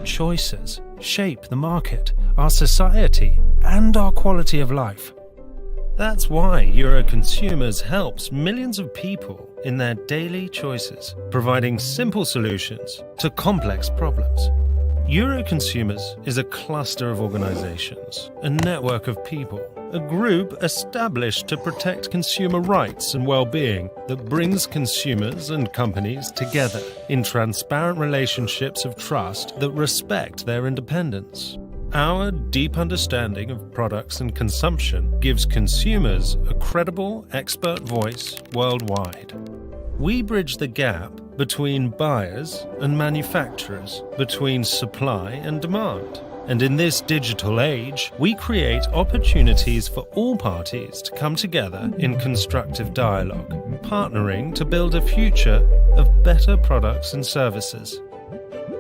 choices shape the market, our society, and our quality of life. That's why Euroconsumers helps millions of people in their daily choices, providing simple solutions to complex problems. Euroconsumers is a cluster of organizations, a network of people, a group established to protect consumer rights and well-being that brings consumers and companies together in transparent relationships of trust that respect their independence. Our deep understanding of products and consumption gives consumers a credible, expert voice worldwide. We bridge the gap between buyers and manufacturers, between supply and demand. And in this digital age, we create opportunities for all parties to come together in constructive dialogue, partnering to build a future of better products and services.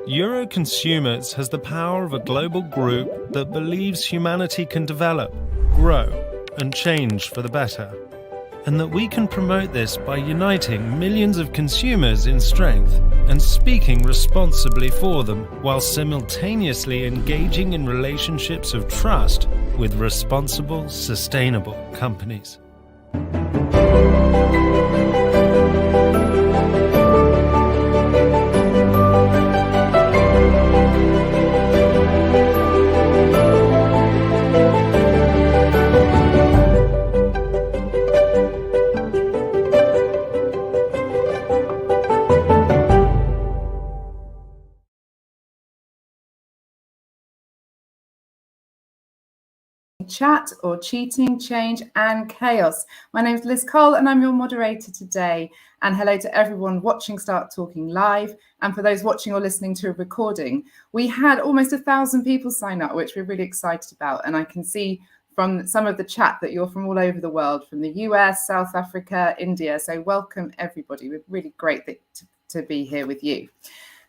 Euroconsumers has the power of a global group that believes humanity can develop, grow, and change for the better, and that we can promote this by uniting millions of consumers in strength and speaking responsibly for them while simultaneously engaging in relationships of trust with responsible, sustainable companies. Chat or cheating, change and chaos. My name is Liz Cole and I'm your moderator today. And hello to everyone watching Start Talking live, and for those watching or listening to a recording. We had almost 1,000 people sign up, which we're really excited about, and I can see from some of the chat that you're from all over the world, from the US, South Africa, India. So welcome everybody. We're really great to be here with you.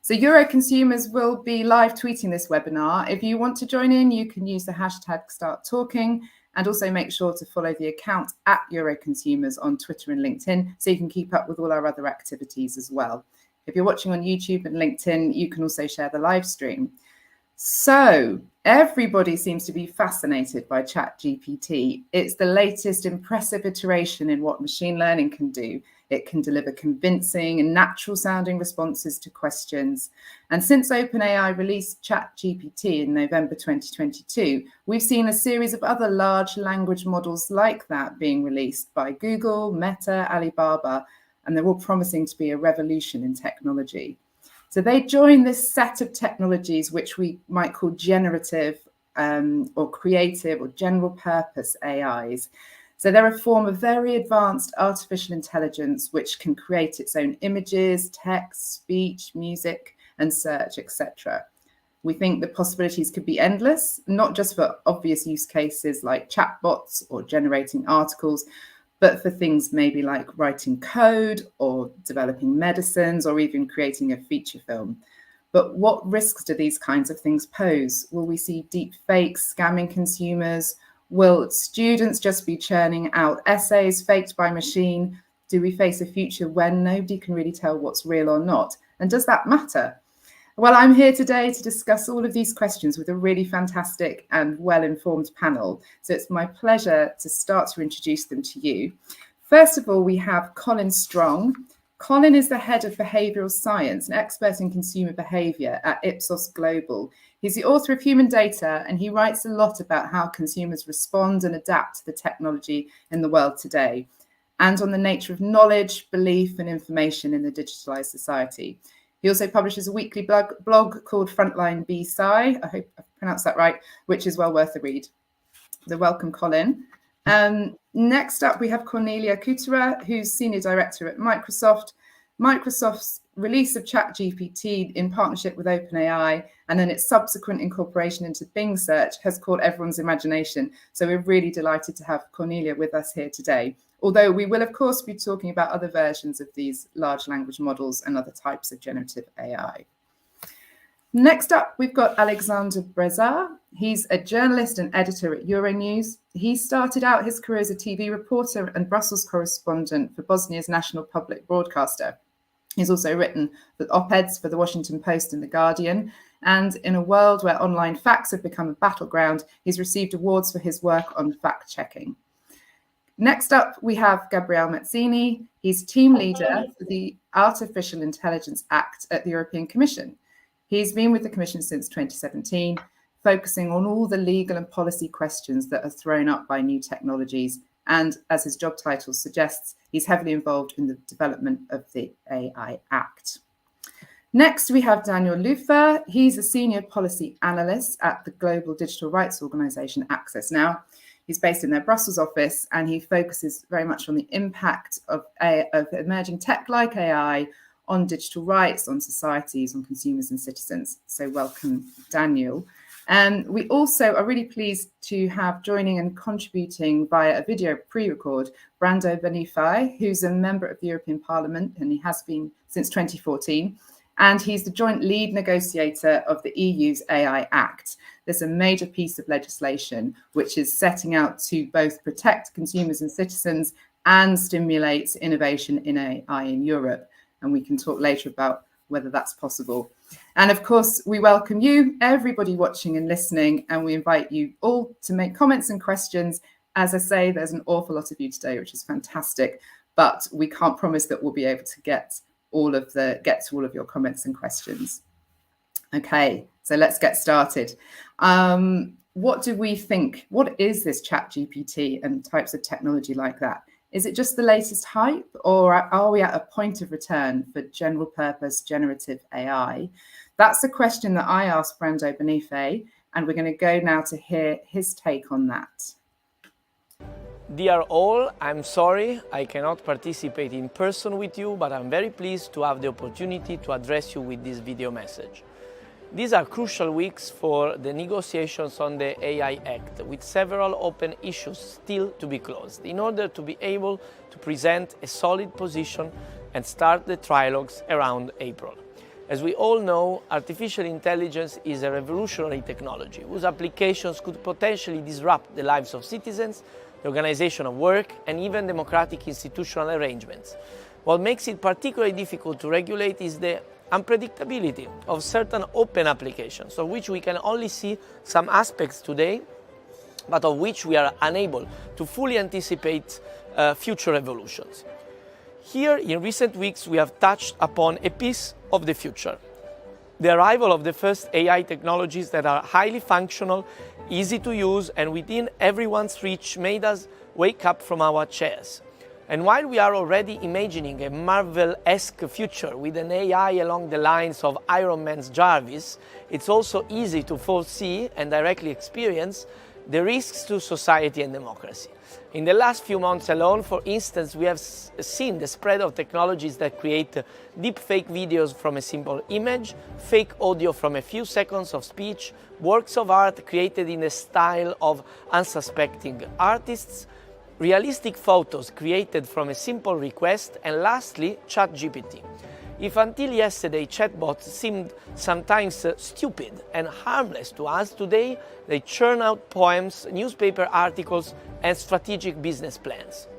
So Euroconsumers will be live tweeting this webinar. If you want to join in, you can use the hashtag #StartTalking, and also make sure to follow the account at Euroconsumers on Twitter and LinkedIn so you can keep up with all our other activities as well. If you're watching on YouTube and LinkedIn, you can also share the live stream. So everybody seems to be fascinated by ChatGPT. It's the latest impressive iteration in what machine learning can do. It can deliver convincing and natural sounding responses to questions. And since OpenAI released ChatGPT in November 2022, we've seen a series of other large language models like that being released by Google, Meta, Alibaba, and they're all promising to be a revolution in technology. So they join this set of technologies, which we might call generative or creative or general purpose AIs. So they're a form of very advanced artificial intelligence, which can create its own images, text, speech, music, and search, etc. We think the possibilities could be endless, not just for obvious use cases like chatbots or generating articles, but for things maybe like writing code or developing medicines or even creating a feature film. But what risks do these kinds of things pose? Will we see deepfakes scamming consumers? Will students just be churning out essays faked by machine? Do we face a future when nobody can really tell what's real or not? And does that matter? Well, I'm here today to discuss all of these questions with a really fantastic and well-informed panel. So it's my pleasure to start to introduce them to you. First of all, we have Colin Strong. Colin is the head of behavioural science, an expert in consumer behaviour at Ipsos Global. He's the author of Human Data, and he writes a lot about how consumers respond and adapt to the technology in the world today, and on the nature of knowledge, belief, and information in the digitalised society. He also publishes a weekly blog called Frontline BSci, I hope I pronounced that right, which is well worth a read. So welcome, Colin. Next up, we have Cornelia Coutura, who's Senior Director at Microsoft. Microsoft's release of ChatGPT in partnership with OpenAI and then its subsequent incorporation into Bing search has caught everyone's imagination. So we're really delighted to have Cornelia with us here today. Although we will, of course, be talking about other versions of these large language models and other types of generative AI. Next up, we've got Alexander Brezar. He's a journalist and editor at Euronews. He started out his career as a TV reporter and Brussels correspondent for Bosnia's national public broadcaster. He's also written op-eds for the Washington Post and The Guardian, And in a world where online facts have become a battleground, he's received awards for his work on fact-checking. Next up, we have Gabriele Mazzini. He's team leader for the Artificial Intelligence Act at the European Commission. He's been with the Commission since 2017, focusing on all the legal and policy questions that are thrown up by new technologies. And as his job title suggests, he's heavily involved in the development of the AI Act. Next, we have Daniel Lufer. He's a senior policy analyst at the global digital rights organization Access Now. He's based in their Brussels office, and he focuses very much on the impact of emerging tech like AI on digital rights, on societies, on consumers and citizens. So welcome, Daniel. We also are really pleased to have joining and contributing via a video pre-record, Brando Benifei, who's a member of the European Parliament, and he has been since 2014. And he's the joint lead negotiator of the EU's AI Act. There's a major piece of legislation which is setting out to both protect consumers and citizens and stimulate innovation in AI in Europe. And we can talk later about whether that's possible. And of course, we welcome you, everybody watching and listening, and we invite you all to make comments and questions. As I say, there's an awful lot of you today, which is fantastic, but we can't promise that we'll be able to get to all of your comments and questions. Okay, so let's get started. What do we think? What is this ChatGPT and types of technology like that? Is it just the latest hype, or are we at a point of return for general purpose generative AI? That's a question that I asked Brando Benifei, and we're going to go now to hear his take on that. Dear all, I'm sorry I cannot participate in person with you, but I'm very pleased to have the opportunity to address you with this video message. These are crucial weeks for the negotiations on the AI Act, with several open issues still to be closed, in order to be able to present a solid position and start the trilogues around April. As we all know, artificial intelligence is a revolutionary technology whose applications could potentially disrupt the lives of citizens, the organization of work, and even democratic institutional arrangements. What makes it particularly difficult to regulate is the unpredictability of certain open applications, of which we can only see some aspects today, but of which we are unable to fully anticipate future evolutions. Here, in recent weeks, we have touched upon a piece of the future. The arrival of the first AI technologies that are highly functional, easy to use, and within everyone's reach made us wake up from our chairs. And while we are already imagining a Marvel-esque future with an AI along the lines of Iron Man's Jarvis, it's also easy to foresee and directly experience the risks to society and democracy. In the last few months alone, for instance, we have seen the spread of technologies that create deepfake videos from a simple image, fake audio from a few seconds of speech, works of art created in the style of unsuspecting artists, realistic photos created from a simple request, and lastly, ChatGPT. If until yesterday chatbots seemed sometimes stupid and harmless to us, today they churn out poems, newspaper articles, and strategic business plans.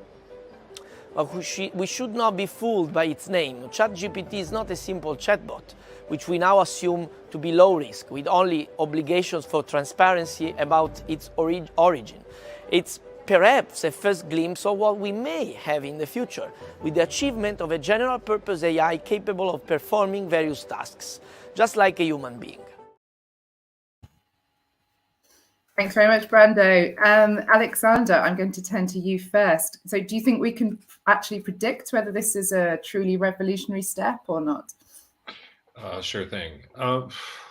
But we should not be fooled by its name. ChatGPT is not a simple chatbot, which we now assume to be low risk, with only obligations for transparency about its origin. It's perhaps a first glimpse of what we may have in the future, with the achievement of a general-purpose AI capable of performing various tasks, just like a human being. Thanks very much, Brando. Alexander, I'm going to turn to you first. So do you think we can actually predict whether this is a truly revolutionary step or not? Sure thing.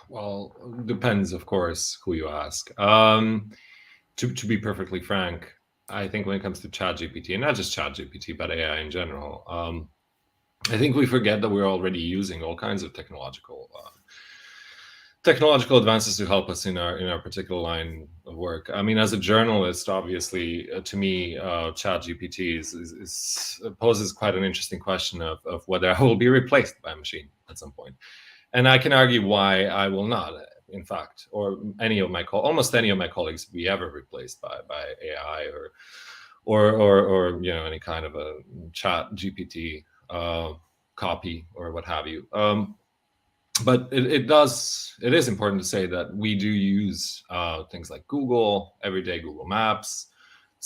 Well, depends, of course, who you ask. To be perfectly frank, I think when it comes to ChatGPT, and not just ChatGPT, but AI in general, I think we forget that we're already using all kinds of technological advances to help us in our particular line of work. I mean, as a journalist, obviously, to me, ChatGPT poses quite an interesting question of whether I will be replaced by a machine at some point. And I can argue why I will not, in fact, or almost any of my colleagues be ever replaced by AI or any kind of a ChatGPT copy or what have you. but it is important to say that we do use things like Google, everyday Google Maps,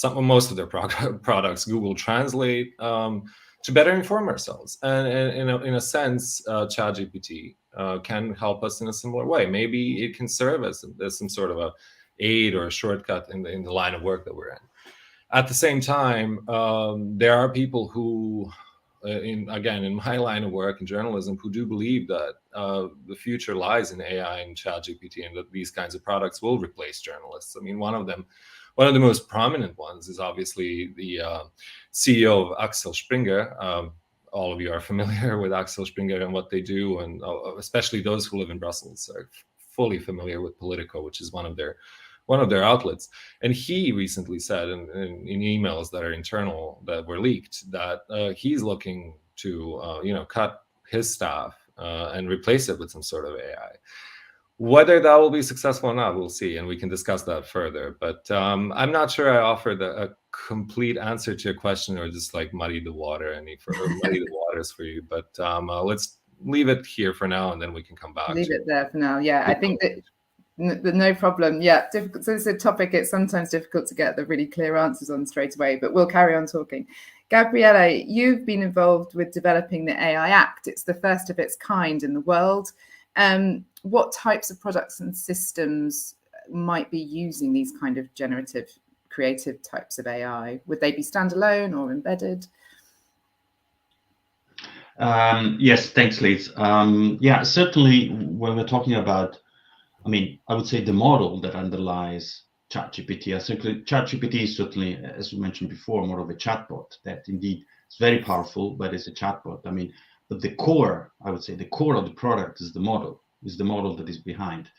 most of their products, Google Translate, to better inform ourselves. And in a sense, ChatGPT can help us in a similar way. Maybe it can serve as some sort of a aid or a shortcut in the line of work that we're in. At the same time, there are people who, in my line of work in journalism, who do believe that the future lies in AI and ChatGPT, and that these kinds of products will replace journalists. I mean, one of the most prominent ones is obviously the CEO of Axel Springer. All of you are familiar with Axel Springer and what they do, and especially those who live in Brussels are fully familiar with Politico, which is one of their outlets. And he recently said in emails that are internal, that were leaked, that he's looking to cut his staff and replace it with some sort of AI. Whether that will be successful or not, we'll see, and we can discuss that further. But I'm not sure I offered a complete answer to your question, or just like muddy the waters for you. But let's leave it here for now, and then we can come back. Leave it there for now. Yeah, I think that no problem. Yeah, difficult. So it's a topic it's sometimes difficult to get the really clear answers on straight away, but we'll carry on talking. Gabriele, you've been involved with developing the AI Act. It's the first of its kind in the world. What types of products and systems might be using these kind of generative, creative types of AI? Would they be standalone or embedded? Yes, thanks, Liz. Yeah, certainly when we're talking about, I would say the model that underlies ChatGPT. I think ChatGPT is certainly, as we mentioned before, more of a chatbot that indeed is very powerful, but it's a chatbot. But the core, I would say, the core of the product is the model that is behind.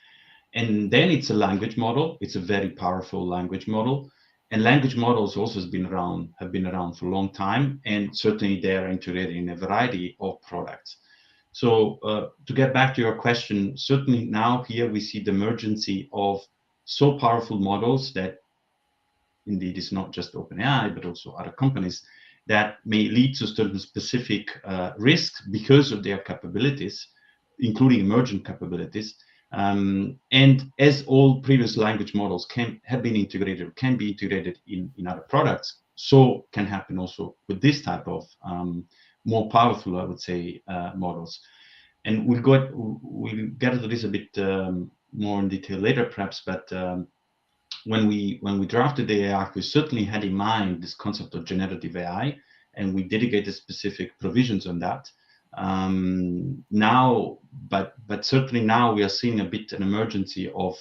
And then it's a language model. It's a very powerful language model. And language models also have been around for a long time, and certainly they are integrated in a variety of products. So to get back to your question, certainly now here we see the emergence of so powerful models that indeed is not just OpenAI, but also other companies, that may lead to certain specific risks because of their capabilities, including emergent capabilities. And as all previous language models can be integrated in other products, so can happen also with this type of more powerful, I would say, models. And we'll get into this a bit more in detail later, perhaps. But when we drafted the AI Act, we certainly had in mind this concept of generative AI, and we dedicated specific provisions on that. Now, but certainly now we are seeing a bit an emergence of,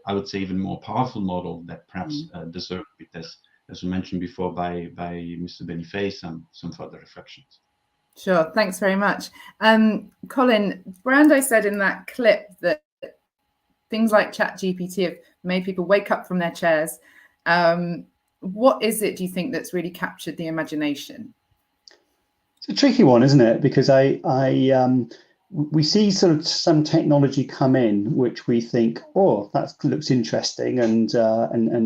I would say, even more powerful model that perhaps deserve a bit, as we mentioned before by Mr. Benifei, some further reflections. Sure, thanks very much. Colin, Brando said in that clip that things like ChatGPT have made people wake up from their chairs. What is it, do you think, that's really captured the imagination? It's a tricky one, isn't it? Because we see sort of some technology come in which we think, oh, that looks interesting, and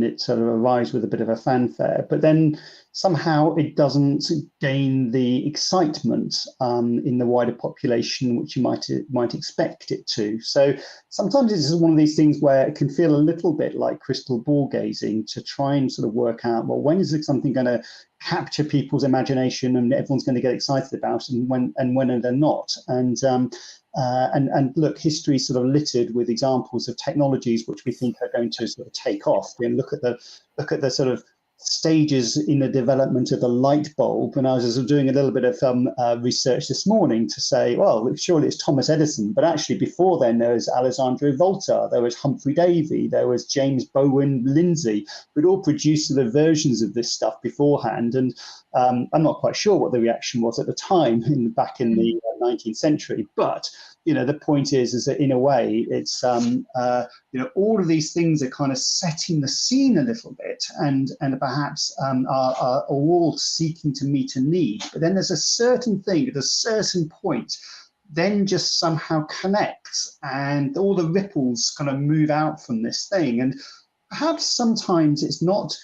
it sort of arrives with a bit of a fanfare, but then somehow it doesn't gain the excitement in the wider population which you might expect it to. So sometimes it's one of these things where it can feel a little bit like crystal ball gazing to try and sort of work out, well, when is something going to capture people's imagination and everyone's going to get excited about it, and when are they not? And look, history is sort of littered with examples of technologies which we think are going to sort of take off. And look at the sort of stages in the development of the light bulb. And I was doing a little bit of research this morning to say, well, surely it's Thomas Edison, but actually before then there was Alessandro Volta, there was Humphrey Davy, there was James Bowen Lindsay. We'd all produced sort of versions of this stuff beforehand, and I'm not quite sure what the reaction was at the time back in the 19th century. But the point is that in a way, it's all of these things are kind of setting the scene a little bit, and perhaps are all seeking to meet a need. But then there's a certain thing at a certain point, then just somehow connects, and all the ripples kind of move out from this thing. And perhaps sometimes it's not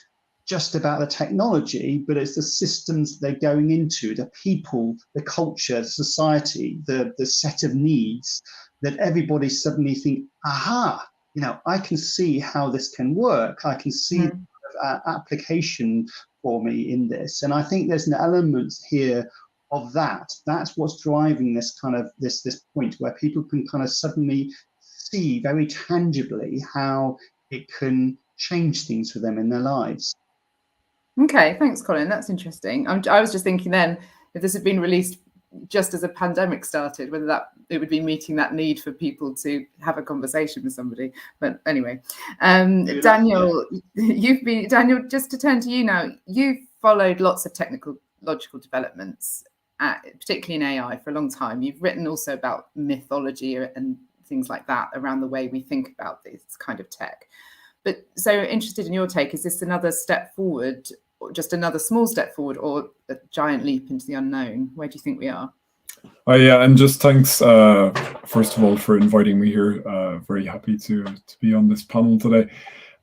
just about the technology, but it's the systems they're going into, the people, the culture, the society, the set of needs that everybody suddenly think, aha, you know, I can see how this can work. I can see application for me in this. And I think there's an element here of that. That's what's driving this kind of this point where people can kind of suddenly see very tangibly how it can change things for them in their lives. Okay, thanks, Colin. That's interesting. I was just thinking then, if this had been released just as a pandemic started, whether that it would be meeting that need for people to have a conversation with somebody. But anyway, Daniel, Daniel, just to turn to you now, you've followed lots of technological developments, particularly in AI, for a long time. You've written also about mythology and things like that around the way we think about this kind of tech. But so interested in your take, is this another step forward, or just another small step forward, or a giant leap into the unknown? Where do you think we are? Yeah, and just thanks, first of all, for inviting me here. Very happy to be on this panel today.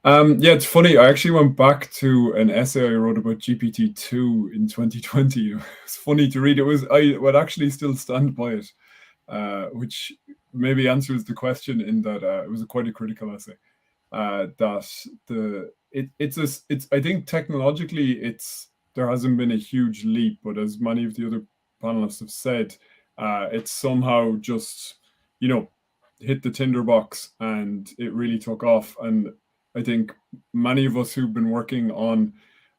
Yeah, it's funny. I actually went back to an essay I wrote about GPT-2 in 2020. It's funny to read. I would actually still stand by it, which maybe answers the question in that it was quite a critical essay. That it's I think technologically there hasn't been a huge leap, but as many of the other panelists have said, it's somehow just, you know, hit the tinderbox and it really took off. And I think many of us who've been working on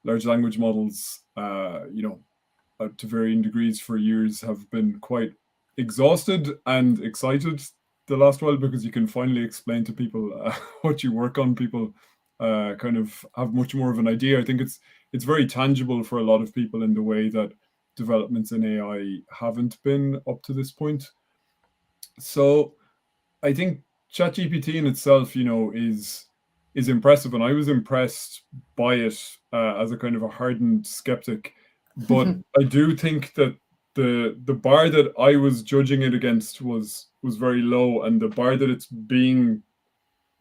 large language models, you know, to varying degrees for years, have been quite exhausted and excited the last while, because you can finally explain to people what you work on. People kind of have much more of an idea. I think it's very tangible for a lot of people in the way that developments in AI haven't been up to this point. So I think ChatGPT in itself, you know, is impressive, and I was impressed by it as a kind of a hardened skeptic. But I do think that the bar that I was judging it against was very low, and the bar that it's being,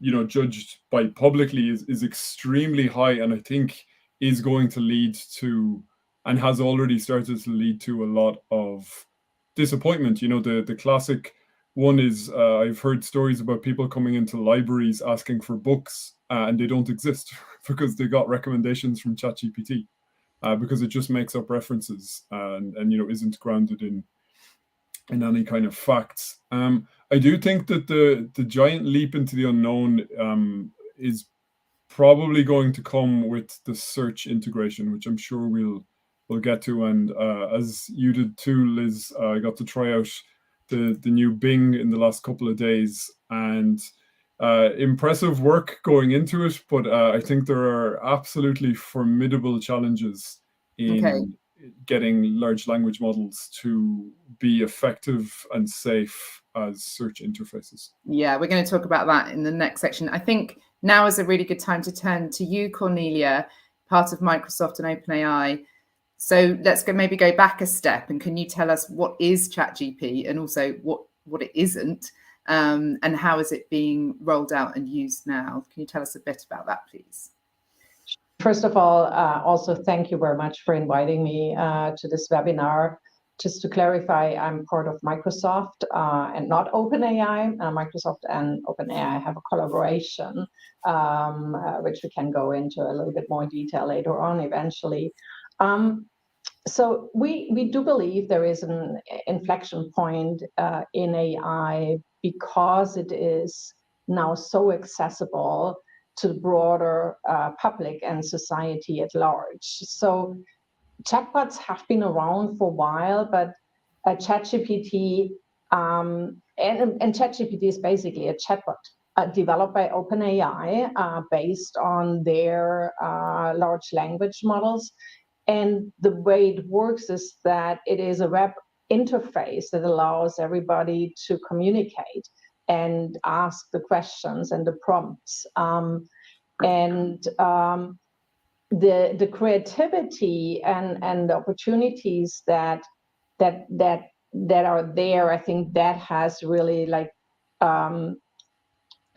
you know, judged by publicly is extremely high, and I think is going to lead to, and has already started to lead to, a lot of disappointment. You know, the classic one is I've heard stories about people coming into libraries asking for books and they don't exist because they got recommendations from ChatGPT. Because it just makes up references and you know, isn't grounded in any kind of facts. I do think that the giant leap into the unknown is probably going to come with the search integration, which I'm sure we'll get to. And as you did too, Liz, I got to try out the new Bing in the last couple of days, and impressive work going into it, but I think there are absolutely formidable challenges in getting large language models to be effective and safe as search interfaces. Yeah, we're going to talk about that in the next section. I think now is a really good time to turn to you, Cornelia, part of Microsoft and OpenAI. So let's maybe go back a step, and can you tell us what is ChatGPT and also what it isn't? And how is it being rolled out and used now? Can you tell us a bit about that, please? First of all, also thank you very much for inviting me to this webinar. Just to clarify, I'm part of Microsoft and not OpenAI. Microsoft and OpenAI have a collaboration, which we can go into a little bit more detail later on eventually. So we do believe there is an inflection point in AI, because it is now so accessible to the broader public and society at large. So chatbots have been around for a while, but ChatGPT and ChatGPT is basically a chatbot developed by OpenAI based on their large language models. And the way it works is that it is a web interface that allows everybody to communicate and ask the questions and the prompts. The creativity and the opportunities that are there, I think that has really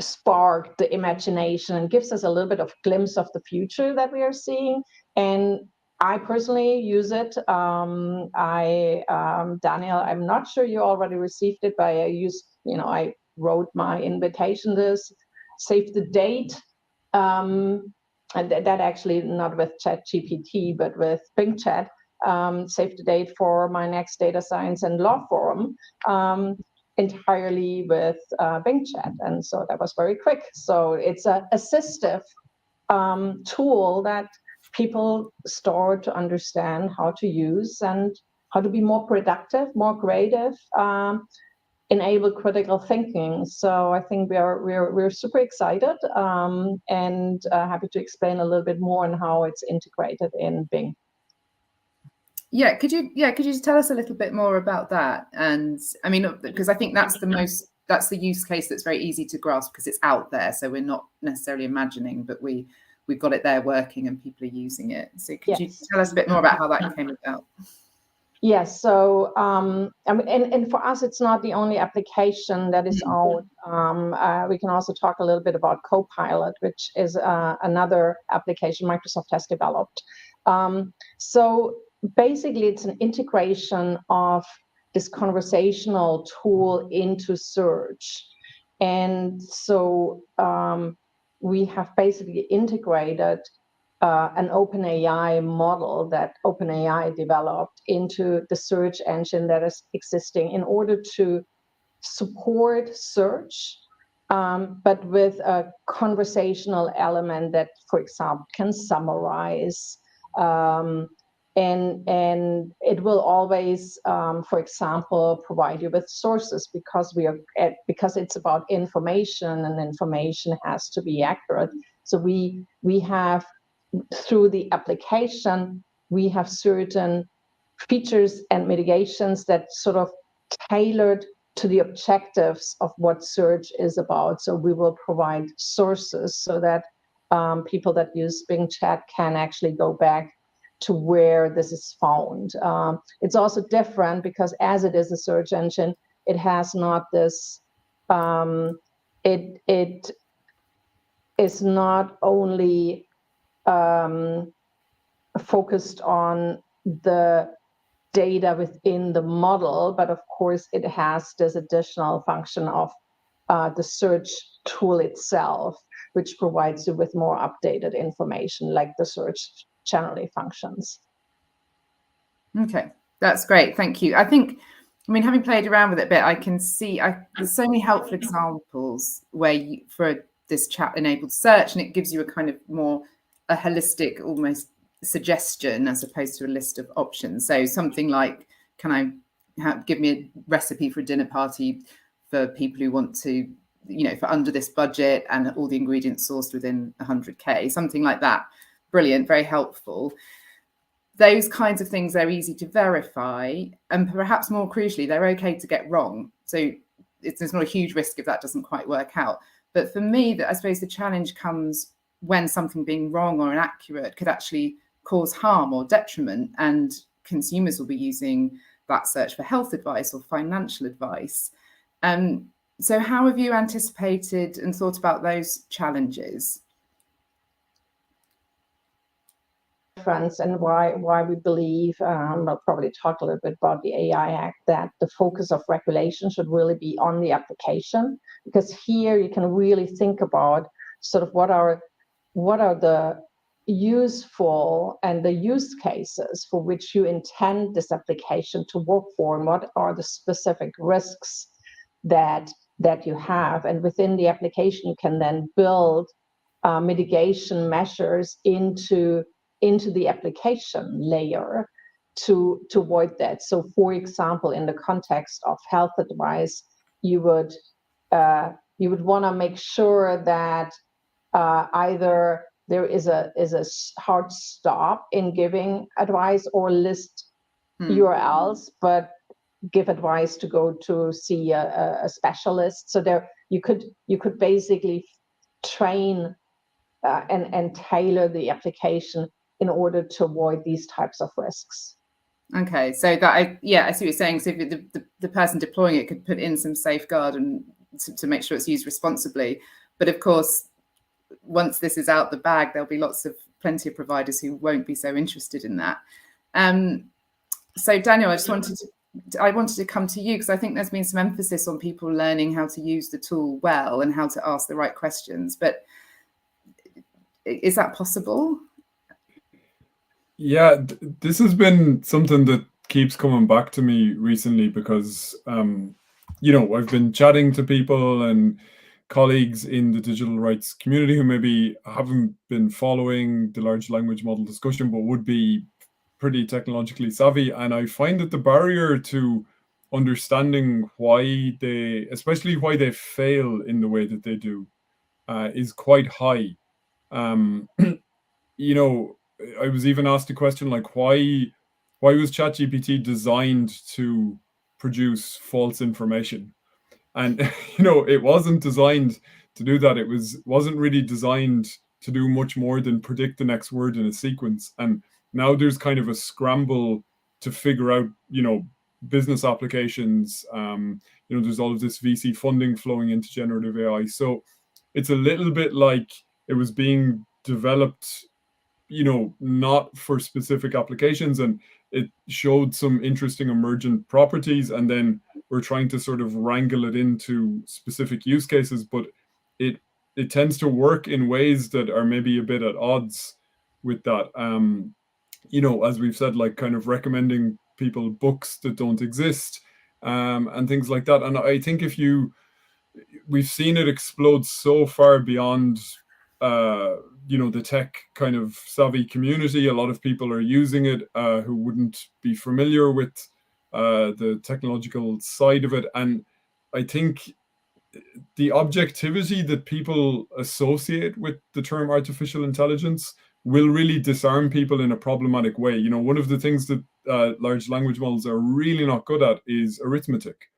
spark the imagination and gives us a little bit of glimpse of the future that we are seeing. And I personally use it. Daniel, I'm not sure you already received it, but I wrote my invitation list, save the date, and that actually not with ChatGPT, but with Bing Chat, save the date for my next data science and law forum, entirely with Bing Chat. And so that was very quick. So it's an assistive tool that people start to understand how to use and how to be more productive, more creative, enable critical thinking. So I think we're super excited and happy to explain a little bit more on how it's integrated in Bing. Yeah, could you just tell us a little bit more about that? And I mean, because I think that's the use case that's very easy to grasp because it's out there, so we're not necessarily imagining, but we've got it there working and people are using it. So could you tell us a bit more about how that came about? Yes, so and for us, it's not the only application that is out. We can also talk a little bit about Copilot, which is another application Microsoft has developed. So basically, it's an integration of this conversational tool into search. And so we have basically integrated an OpenAI model that OpenAI developed into the search engine that is existing in order to support search, but with a conversational element that, for example, can summarize. And it will always, for example, provide you with sources because it's about information, and information has to be accurate. So we have, through the application, we have certain features and mitigations that sort of tailored to the objectives of what search is about. So we will provide sources so that people that use Bing Chat can actually go back to where this is found. It's also different because as it is a search engine, it has not this, it is not only focused on the data within the model, but of course it has this additional function of the search tool itself, which provides you with more updated information, like the search generally functions. Okay, that's great. Thank you. I mean, having played around with it a bit, I can see there's so many helpful examples where for this chat-enabled search, and it gives you a kind of more a holistic, almost suggestion as opposed to a list of options. So something like, can I give me a recipe for a dinner party for people who want to, for under this budget and all the ingredients sourced within 100K, something like that. Brilliant, very helpful. Those kinds of things, they're easy to verify, and perhaps more crucially, they're okay to get wrong. So there's not a huge risk if that doesn't quite work out. But for me, I suppose the challenge comes when something being wrong or inaccurate could actually cause harm or detriment, and consumers will be using that search for health advice or financial advice. So how have you anticipated and thought about those challenges? And why we believe, we'll probably talk a little bit about the AI Act, that the focus of regulation should really be on the application, because here you can really think about sort of what are the useful and the use cases for which you intend this application to work for, and what are the specific risks that you have. And within the application, you can then build mitigation measures into the application layer to avoid that. So, for example, in the context of health advice, you would want to make sure that either there is a hard stop in giving advice or list URLs, but give advice to go to see a specialist. So there you could basically train and tailor the application in order to avoid these types of risks. Okay, so that I see what you're saying. So if the person deploying it could put in some safeguard and to make sure it's used responsibly, But of course, once this is out the bag, there'll be plenty of providers who won't be so interested in that. So Daniel, I wanted to come to you, because I think there's been some emphasis on people learning how to use the tool well and how to ask the right questions. But is that possible? Yeah, this has been something that keeps coming back to me recently, because I've been chatting to people and colleagues in the digital rights community who maybe haven't been following the large language model discussion but would be pretty technologically savvy, and I find that the barrier to understanding especially why they fail in the way that they do, is quite high. I was even asked a question like, why was ChatGPT designed to produce false information? And it wasn't designed to do that. It wasn't really designed to do much more than predict the next word in a sequence. And now there's kind of a scramble to figure out, business applications. There's all of this VC funding flowing into generative AI. So it's a little bit like it was being developed, not for specific applications, and it showed some interesting emergent properties, and then we're trying to sort of wrangle it into specific use cases, but it tends to work in ways that are maybe a bit at odds with that. As we've said, like kind of recommending people books that don't exist, and things like that. And I think we've seen it explode so far beyond the tech kind of savvy community. A lot of people are using it who wouldn't be familiar with the technological side of it. And I think the objectivity that people associate with the term artificial intelligence will really disarm people in a problematic way. One of the things that large language models are really not good at is arithmetic.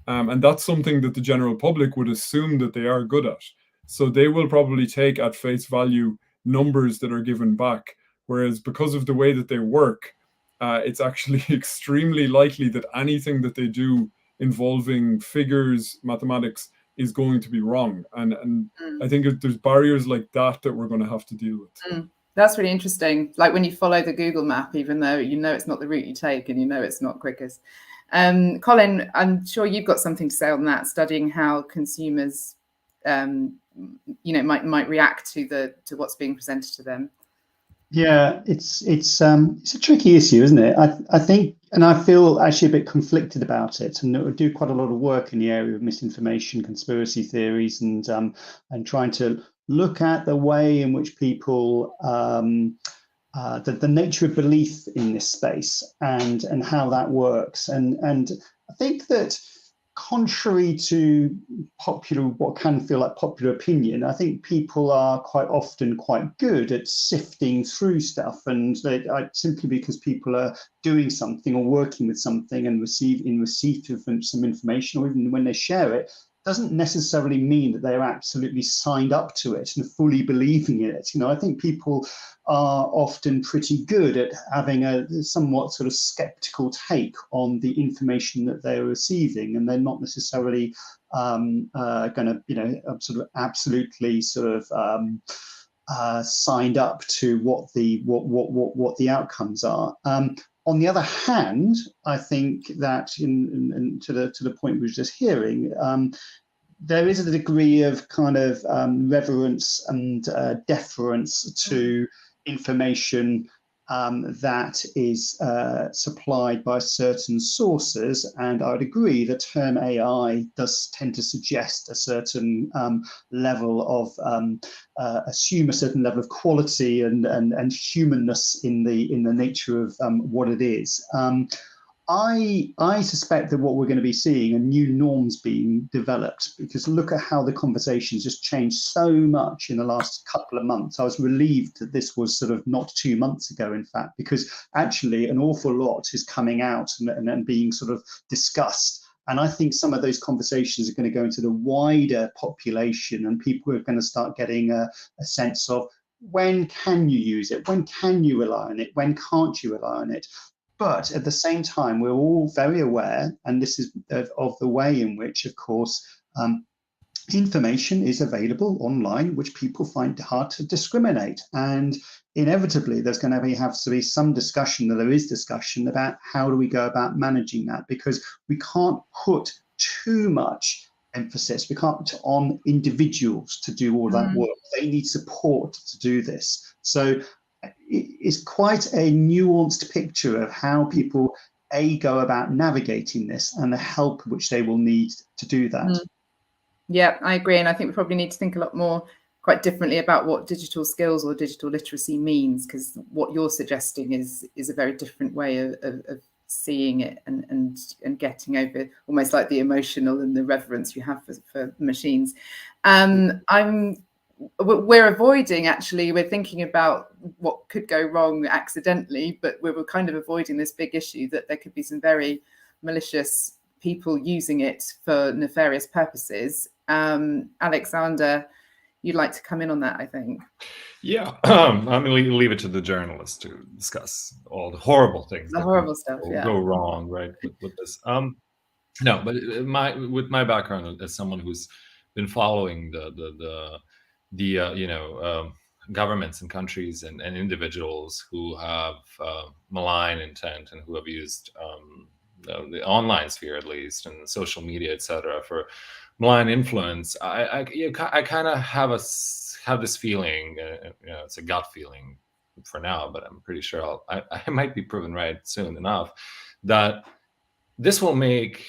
And that's something that the general public would assume that they are good at. So they will probably take at face value numbers that are given back. Whereas because of the way that they work, it's actually extremely likely that anything that they do involving figures, mathematics, is going to be wrong. And I think there's barriers like that we're going to have to deal with. That's really interesting. Like when you follow the Google map, even though it's not the route you take and it's not quickest. Colin, I'm sure you've got something to say on that, studying how consumers might react to what's being presented to them. Yeah, it's a tricky issue, isn't it? I think, and I feel actually a bit conflicted about it, and I do quite a lot of work in the area of misinformation, conspiracy theories, and trying to look at the way in which people the nature of belief in this space and how that works. And I think that contrary to what can feel like popular opinion, I think people are quite often quite good at sifting through stuff, and simply because people are doing something or working with something and receipt of some information, or even when they share it, doesn't necessarily mean that they're absolutely signed up to it and fully believing in it. I think people are often pretty good at having a somewhat sort of skeptical take on the information that they're receiving, and they're not necessarily going to, sort of absolutely sort of signed up to what the outcomes are. On the other hand, I think that to the point we were just hearing, there is a degree of kind of reverence and deference to information that is supplied by certain sources. And I would agree the term AI does tend to suggest a certain level of assume a certain level of quality and humanness in the nature of what it is. I suspect that what we're going to be seeing are new norms being developed, because look at how the conversations just changed so much in the last couple of months. I was relieved that this was sort of not 2 months ago, in fact, because actually an awful lot is coming out and being sort of discussed. And I think some of those conversations are going to go into the wider population, and people are going to start getting a sense of, when can you use it? When can you rely on it? When can't you rely on it? But at the same time, we're all very aware, and this is of the way in which, of course, information is available online which people find hard to discriminate, and inevitably there's going to have to be some discussion, that there is discussion about how do we go about managing that, because we can't put too much emphasis, we can't put on individuals to do all that work. They need support to do this. So it's quite a nuanced picture of how people go about navigating this and the help which they will need to do that. Yeah, I agree. And I think we probably need to think a lot more quite differently about what digital skills or digital literacy means, because what you're suggesting is a very different way of seeing it and getting over almost like the emotional and the reverence you have for machines. We're avoiding, actually, we're thinking about what could go wrong accidentally, but we're kind of avoiding this big issue that there could be some very malicious people using it for nefarious purposes. Alexander, you'd like to come in on that, I think. Yeah, I'm going to leave it to the journalists to discuss all the horrible things, the horrible stuff, go wrong, right, with this. No, but with my background as someone who's been following the governments and countries and individuals who have malign intent and who have used the online sphere, at least, and social media, etc., for malign influence, I kind of have this feeling, it's a gut feeling for now, but I'm pretty sure I might be proven right soon enough, that this will make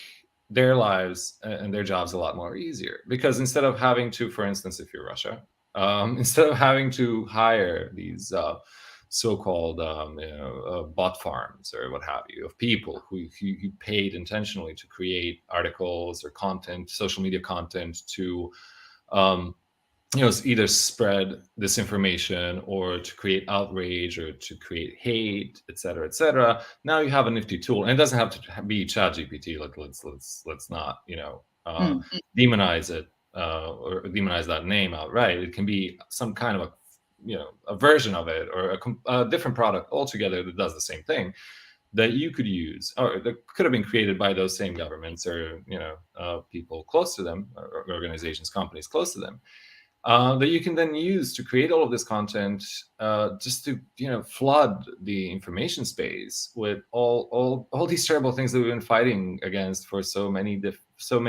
their lives and their jobs a lot more easier. Because instead of having to, for instance, if you're Russia, instead of having to hire these so-called bot farms or what have you, of people who paid intentionally to create articles or content, social media content, to either spread disinformation or to create outrage or to create hate, etc., etc. Now you have a nifty tool, and it doesn't have to be ChatGPT. Like let's not demonize it or demonize that name outright. It can be some kind of a version of it, or a different product altogether that does the same thing, that you could use, or that could have been created by those same governments or people close to them, or organizations, companies close to them, that you can then use to create all of this content, just to flood the information space with all these terrible things that we've been fighting against for so many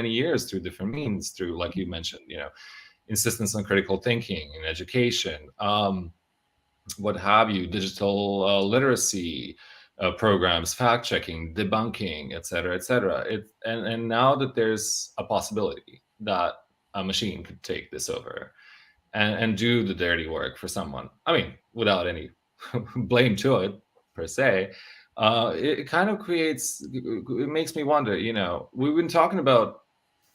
years through different means, through, like you mentioned, insistence on critical thinking in education, what have you, digital literacy programs, fact checking, debunking, etc., etc. And now that there's a possibility that a machine could take this over and do the dirty work for someone, I mean, without any blame to it per se, it kind of it makes me wonder. We've been talking about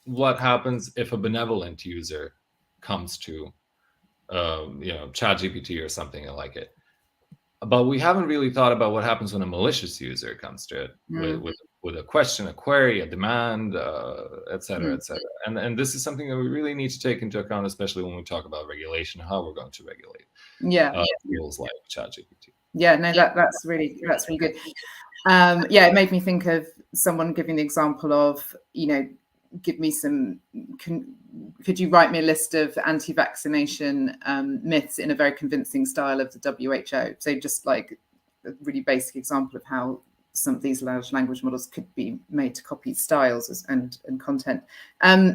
what happens if a benevolent user comes to ChatGPT or something like it, but we haven't really thought about what happens when a malicious user comes to it with a question, a query, a demand, etc., etc. And this is something that we really need to take into account, especially when we talk about regulation, how we're going to regulate tools like ChatGPT. Yeah, no, that's really good. It made me think of someone giving the example of, give me could you write me a list of anti-vaccination myths in a very convincing style of the WHO? So just like a really basic example of how some of these large language models could be made to copy styles and content.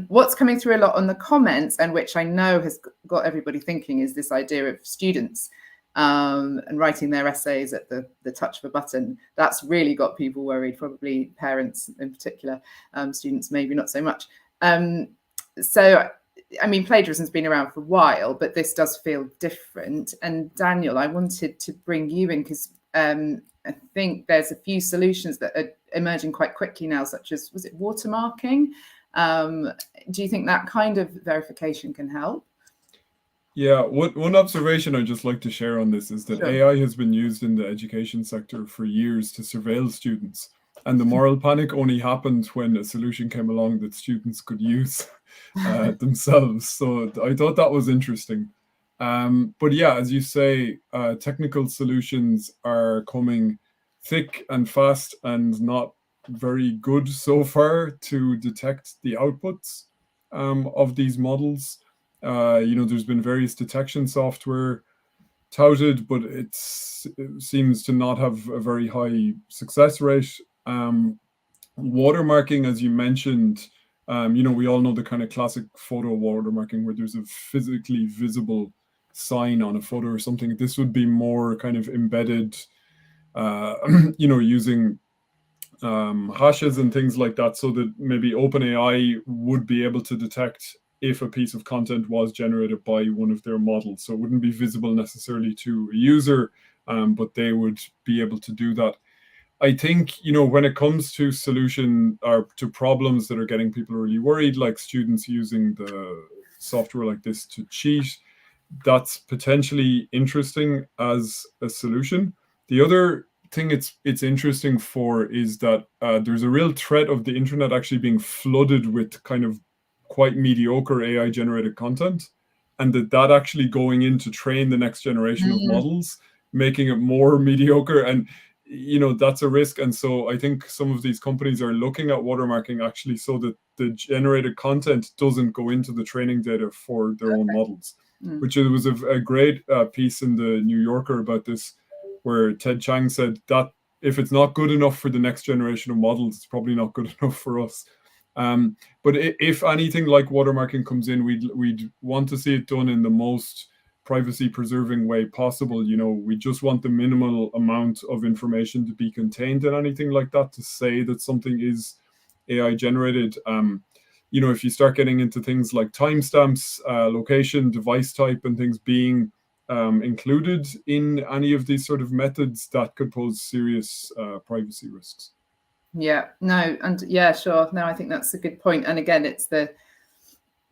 What's coming through a lot on the comments, and which I know has got everybody thinking, is this idea of students and writing their essays at the touch of a button. That's really got people worried, probably parents in particular, students maybe not so much. So, I mean, plagiarism's been around for a while, but this does feel different. And Daniel, I wanted to bring you in because I think there's a few solutions that are emerging quite quickly now, such as, was it watermarking? Do you think that kind of verification can help? Yeah, one observation I'd just like to share on this is that AI has been used in the education sector for years to surveil students. And the moral panic only happened when a solution came along that students could use themselves. So I thought that was interesting. But yeah, as you say, technical solutions are coming thick and fast and not very good so far to detect the outputs. of these models. There's been various detection software touted, but it seems to not have a very high success rate. Watermarking, as you mentioned, we all know the kind of classic photo watermarking where there's a physically visible sign on a photo or something. This would be more kind of embedded, using hashes and things like that, so that maybe OpenAI would be able to detect if a piece of content was generated by one of their models. So it wouldn't be visible necessarily to a user, but they would be able to do that. I think, when it comes to solution or to problems that are getting people really worried, like students using the software like this to cheat, that's potentially interesting as a solution. The other thing it's interesting for is that there's a real threat of the internet actually being flooded with kind of quite mediocre AI generated content, and that actually going in to train the next generation of models, making it more mediocre, and that's a risk. And so I think some of these companies are looking at watermarking actually so that the generated content doesn't go into the training data for their own models, which was a great piece in the New Yorker about this, where Ted Chiang said that if it's not good enough for the next generation of models, it's probably not good enough for us. But if anything like watermarking comes in, we'd want to see it done in the most privacy preserving way possible. We just want the minimal amount of information to be contained in anything like that to say that something is AI generated. If you start getting into things like timestamps, location, device type, and things being included in any of these sort of methods, that could pose serious privacy risks. Yeah, no, and yeah, sure. No, I think that's a good point. And again, it's the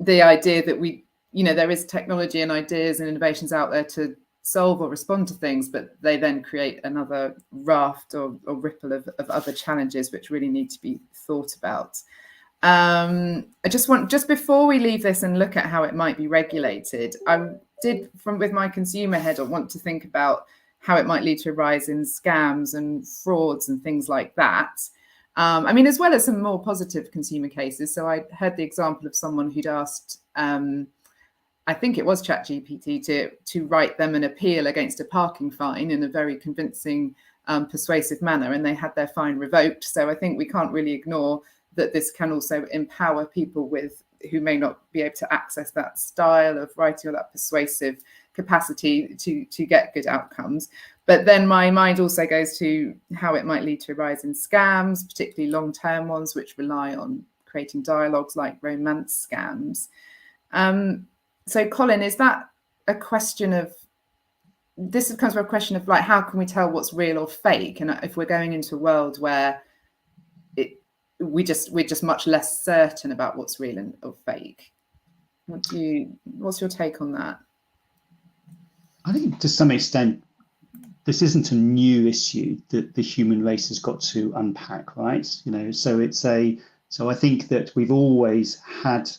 idea that there is technology and ideas and innovations out there to solve or respond to things, but they then create another raft or ripple of other challenges which really need to be thought about. I just before we leave this and look at how it might be regulated, I did, with my consumer head, I want to think about how it might lead to a rise in scams and frauds and things like that. As well as some more positive consumer cases. So I heard the example of someone who'd asked, I think it was ChatGPT, to write them an appeal against a parking fine in a very convincing, persuasive manner, and they had their fine revoked. So I think we can't really ignore that this can also empower people who may not be able to access that style of writing or that persuasive capacity to get good outcomes. But then my mind also goes to how it might lead to a rise in scams, particularly long-term ones, which rely on creating dialogues like romance scams. So Colin, is that a question of, this comes from a question of like, how can we tell what's real or fake? And if we're going into a world where we're just much less certain about what's real or fake. What's your take on that? I think to some extent, this isn't a new issue that the human race has got to unpack, right? So I think that we've always had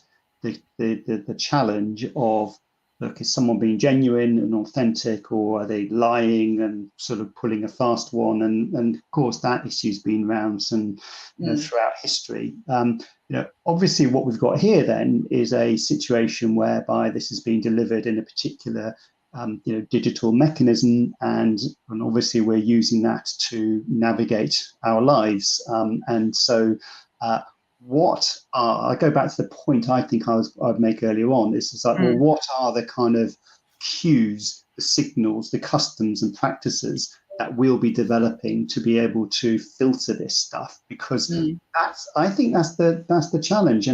the challenge of, look, is someone being genuine and authentic, or are they lying and sort of pulling a fast one? And of course, that issue's been around throughout history. Obviously, what we've got here then is a situation whereby this is being delivered in a particular digital mechanism, and obviously we're using that to navigate our lives. I go back to the point I think I'd make earlier on. It's like, well, what are the kind of cues, the signals, the customs and practices that we'll be developing to be able to filter this stuff? Because I think that's the challenge,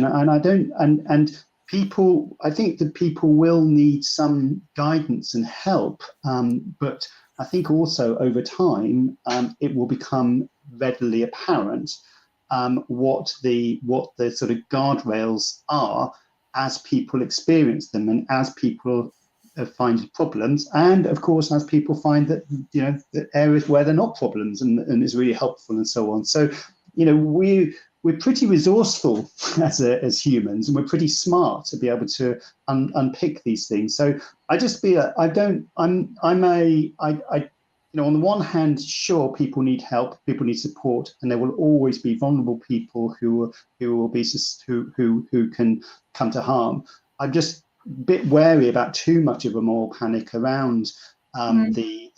I think that people will need some guidance and help, but I think also over time it will become readily apparent what the sort of guardrails are as people experience them, and as people find problems, and of course as people find that the areas where they're not problems and is really helpful and so on. So we're pretty resourceful as humans, and we're pretty smart to be able to on the one hand, sure, people need help, people need support, and there will always be vulnerable people who can come to harm. I'm just a bit wary about too much of a moral panic around the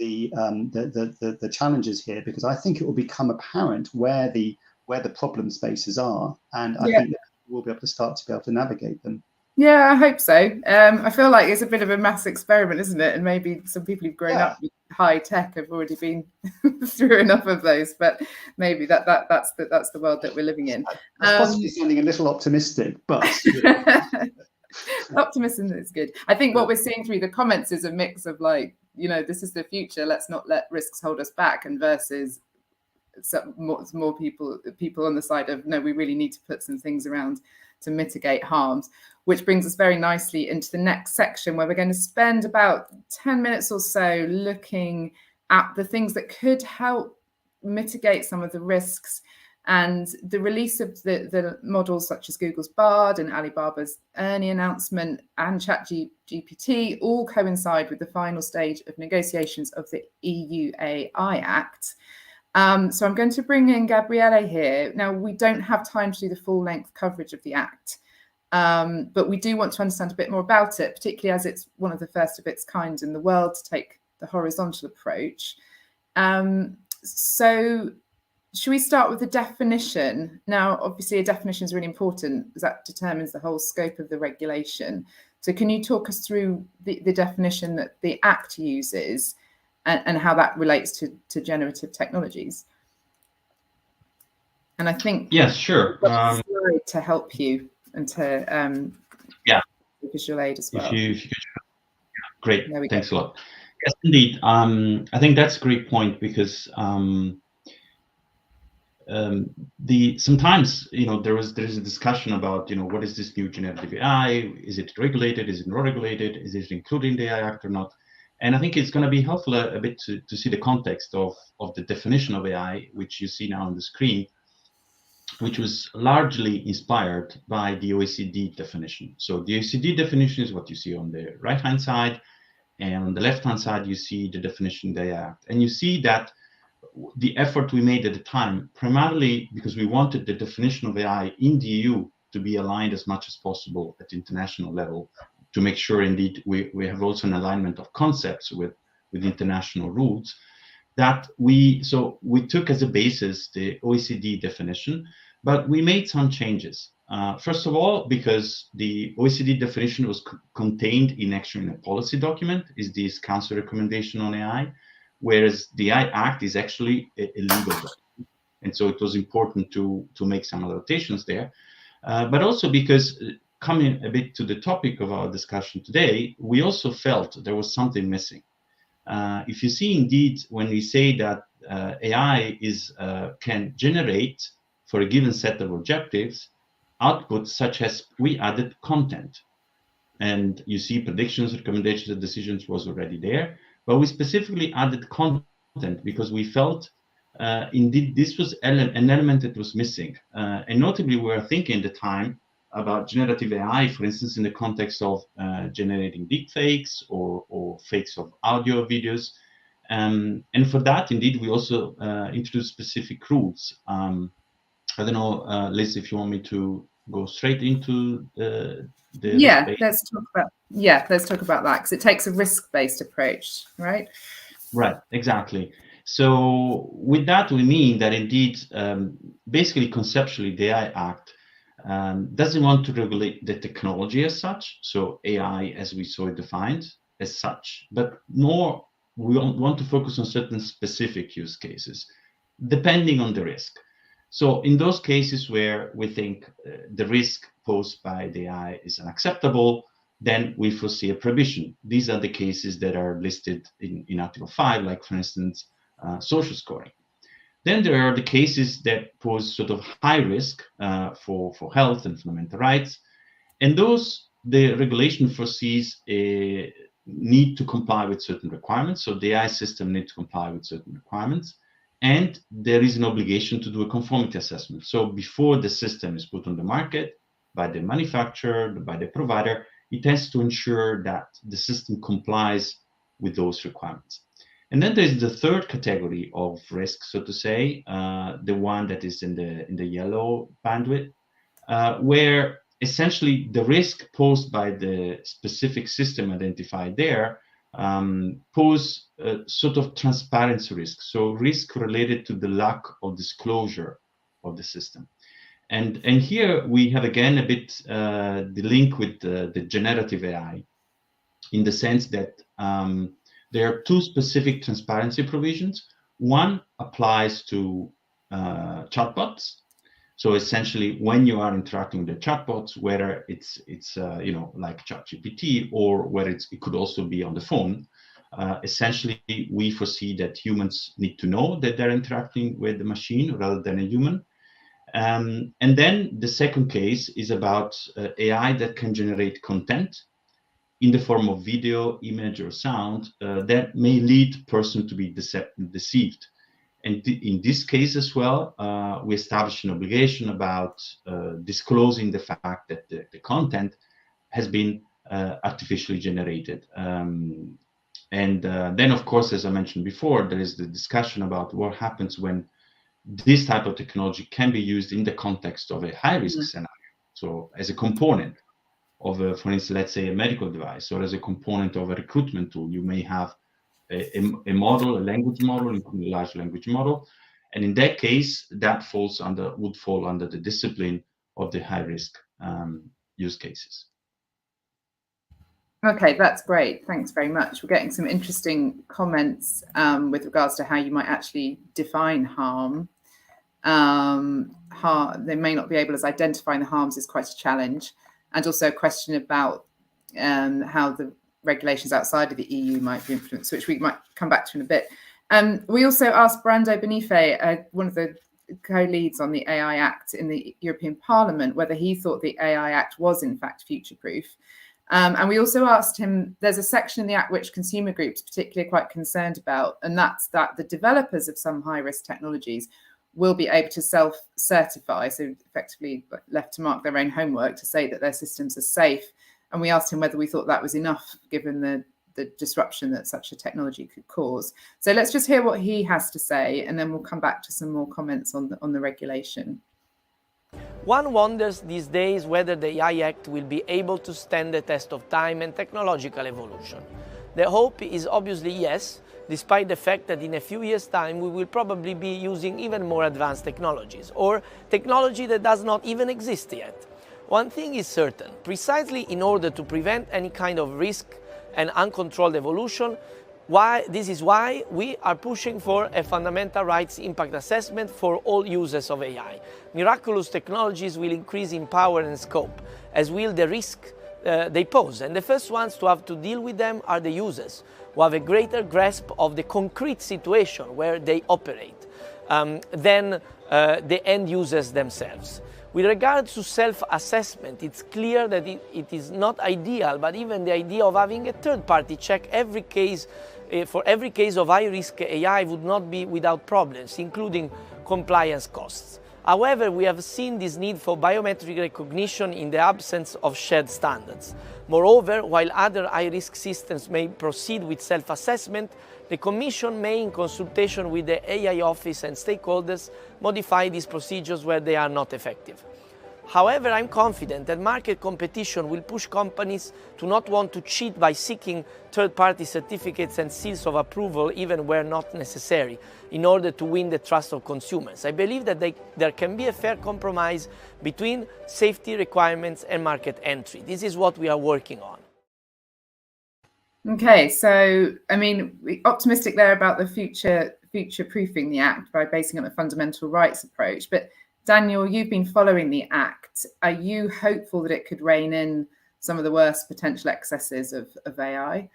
challenges here, because I think it will become apparent where the problem spaces are, and I think that we'll be able to navigate them. Yeah, I hope so. I feel like it's a bit of a mass experiment, isn't it? And maybe some people who've grown up with high tech have already been through enough of those. But maybe that's the world that we're living in. That's possibly sounding a little optimistic, but optimism is good. I think what we're seeing through the comments is a mix of like, this is the future. Let's not let risks hold us back, and versus more people on the side of no, we really need to put some things around to mitigate harms, which brings us very nicely into the next section, where we're going to spend about 10 minutes or so looking at the things that could help mitigate some of the risks. And the release of the models such as Google's Bard and Alibaba's Ernie announcement and ChatGPT all coincide with the final stage of negotiations of the EU AI Act. So I'm going to bring in Gabriele here. Now, we don't have time to do the full length coverage of the Act, but we do want to understand a bit more about it, particularly as it's one of the first of its kind in the world to take the horizontal approach. So should we start with the definition? Now, obviously, a definition is really important because that determines the whole scope of the regulation. So can you talk us through the definition that the Act uses and how that relates to generative technologies? And I think yes, sure, slide to help you and to visual aid as well. If you great, thanks a lot. Yes, indeed. I think that's a great point, because sometimes there is a discussion about what is this new generative AI? Is it regulated? Is it not regulated? Is it included in the AI Act or not? And I think it's going to be helpful a bit to see the context of the definition of AI, which you see now on the screen, which was largely inspired by the OECD definition. So the OECD definition is what you see on the right-hand side, and on the left-hand side, you see the definition of the AI Act. And you see that the effort we made at the time, primarily because we wanted the definition of AI in the EU to be aligned as much as possible at the international level, to make sure indeed we have also an alignment of concepts with international rules, that we took as a basis the OECD definition, but we made some changes. First of all, because the OECD definition was contained in actually in a policy document, is this Council recommendation on AI, whereas the AI Act is actually a legal document. And so it was important to make some adaptations there. But also because, coming a bit to the topic of our discussion today, we also felt there was something missing. If you see, indeed, when we say that AI can generate for a given set of objectives outputs such as we added content, and you see predictions, recommendations, and decisions was already there, but we specifically added content because we felt indeed this was an element that was missing. And notably, we were thinking at the time about generative AI, for instance, in the context of generating deepfakes or fakes of audio videos. And for that, indeed, we also introduced specific rules. I don't know, Liz, if you want me to go straight into let's talk about that, because it takes a risk-based approach, right? Right, exactly. So with that, we mean that indeed, basically conceptually, the AI Act doesn't want to regulate the technology as such, so AI as we saw it defined as such, but more we want to focus on certain specific use cases, depending on the risk. So in those cases where we think the risk posed by the AI is unacceptable, then we foresee a prohibition. These are the cases that are listed in Article 5, like, for instance, social scoring. Then there are the cases that pose sort of high risk for health and fundamental rights. And those, the regulation foresees a need to comply with certain requirements. So the AI system needs to comply with certain requirements. And there is an obligation to do a conformity assessment. So before the system is put on the market by the manufacturer, by the provider, it has to ensure that the system complies with those requirements. And then there's the third category of risk, so to say, the one that is in the yellow bandwidth, where essentially the risk posed by the specific system identified there pose a sort of transparency risk, so risk related to the lack of disclosure of the system. And here we have again a bit the link with the generative AI, in the sense that there are two specific transparency provisions. One applies to chatbots. So essentially, when you are interacting with the chatbots, whether it's like ChatGPT, or whether it could also be on the phone, essentially we foresee that humans need to know that they're interacting with the machine rather than a human. And then the second case is about AI that can generate content in the form of video, image, or sound that may lead person to be deceived. And in this case as well, we established an obligation about disclosing the fact that the content has been artificially generated. And then, of course, as I mentioned before, there is the discussion about what happens when this type of technology can be used in the context of a high-risk scenario. So as a component of, for instance, let's say a medical device, or as a component of a recruitment tool, you may have a model, a language model, including a large language model, and in that case, that would fall under the discipline of the high-risk use cases. Okay, that's great. Thanks very much. We're getting some interesting comments with regards to how you might actually define harm. They may not be able to identify the harms is quite a challenge, and also a question about how the regulations outside of the EU might be influenced, which we might come back to in a bit. We also asked Brando Benife, one of the co-leads on the AI Act in the European Parliament, whether he thought the AI Act was in fact future-proof. And we also asked him, there's a section in the Act which consumer groups particularly are quite concerned about, and that's that the developers of some high-risk technologies will be able to self-certify, so effectively left to mark their own homework to say that their systems are safe. And we asked him whether we thought that was enough, given the disruption that such a technology could cause. So let's just hear what he has to say, and then we'll come back to some more comments on the regulation. One wonders these days whether the AI Act will be able to stand the test of time and technological evolution. The hope is obviously yes, despite the fact that in a few years' time we will probably be using even more advanced technologies, or technology that does not even exist yet. One thing is certain, precisely in order to prevent any kind of risk and uncontrolled evolution, this is why we are pushing for a fundamental rights impact assessment for all users of AI. Miraculous technologies will increase in power and scope, as will the risk they pose. And the first ones to have to deal with them are the users, who have a greater grasp of the concrete situation where they operate than the end users themselves. With regard to self-assessment, it's clear that it is not ideal, but even the idea of having a third-party check every case, for every case of high-risk AI would not be without problems, including compliance costs. However, we have seen this need for biometric recognition in the absence of shared standards. Moreover, while other high-risk systems may proceed with self-assessment, the Commission may, in consultation with the AI Office and stakeholders, modify these procedures where they are not effective. However, I'm confident that market competition will push companies to not want to cheat by seeking third-party certificates and seals of approval even where not necessary, in order to win the trust of consumers. I believe that there can be a fair compromise between safety requirements and market entry. This is what we are working on. Okay, so, I mean, we're optimistic there about the future-proofing the Act by basing it on a fundamental rights approach. But Daniel, you've been following the Act. Are you hopeful that it could rein in some of the worst potential excesses of AI?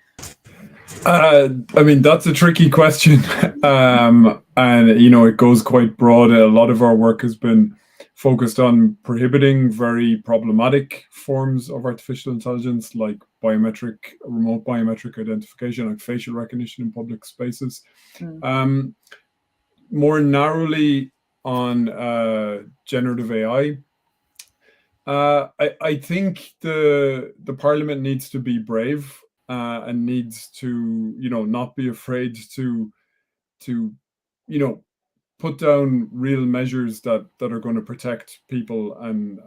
I mean, that's a tricky question. And, you know, it goes quite broad. A lot of our work has been focused on prohibiting very problematic forms of artificial intelligence, like remote biometric identification, like facial recognition in public spaces. More narrowly on generative AI, I think the Parliament needs to be brave and needs to, not be afraid to put down real measures that are going to protect people and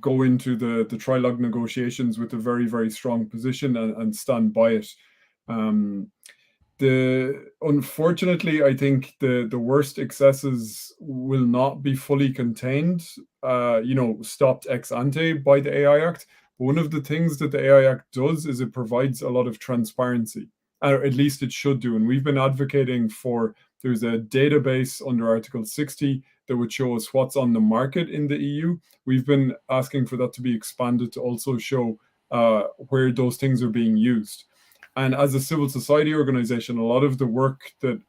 go into the trilogue negotiations with a very, very strong position and stand by it. Unfortunately, I think the worst excesses will not be fully contained, stopped ex ante by the AI Act. But one of the things that the AI Act does is it provides a lot of transparency, or at least it should do. And we've been advocating for, there's a database under Article 60 that would show us what's on the market in the EU. We've been asking for that to be expanded to also show where those things are being used. And as a civil society organization, a lot of the work that